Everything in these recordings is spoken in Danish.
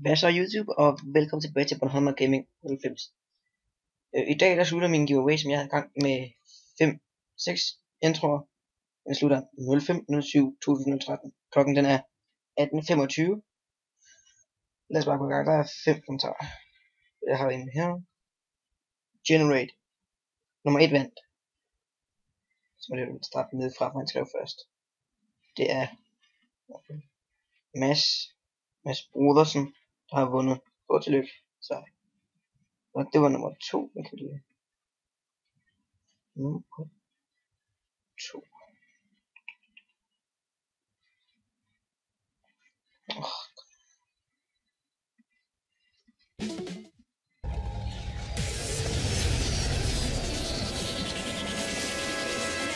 Hvad så YouTube, og velkommen tilbage til Bornholmer Gaming 90. I dag der slutter min giveaway, som jeg havde i gang med 5-6 introer. Den slutter 05.07.2013. Klokken den er 18.25. Lad os bare gå i gang. Der er 5 kommentarer. Jeg har en her. Generate. Nummer 1 vandt. Så må det starte nedefra, hvor han skrev først. Det er Mads Brodersen, der har vundet. Stort tillykke. Så. Og det var nummer 2. Hvad kan vi lide? Nummer 2.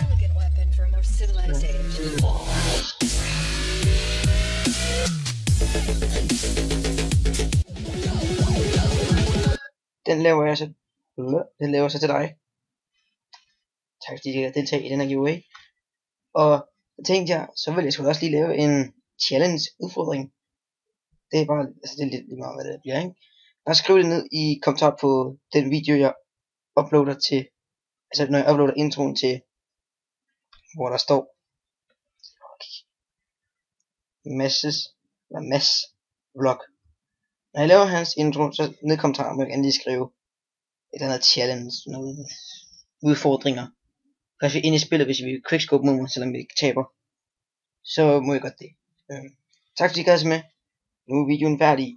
Elegant weapon for a more civilized age. Den laver jeg så til dig. Tak fordi I deltager i den her giveaway. Og så tænkte jeg, så vil jeg sgu også lige lave en challenge udfordring. Det er bare, altså det er lidt meget hvad det bliver, ikke? Og skriv det ned i kommentar på den video jeg uploader til, altså når jeg uploader introen til, hvor der står Mads vlog. Når jeg laver hans intro, så ned i kommentaren må jeg gerne lige skrive et eller andet challenge, nogle udfordringer. Kanskje ind i spillet, hvis vi quickscope mod mig, selvom vi ikke taber. Så må jeg godt det. Tak fordi I gad se med. Nu er videoen færdig.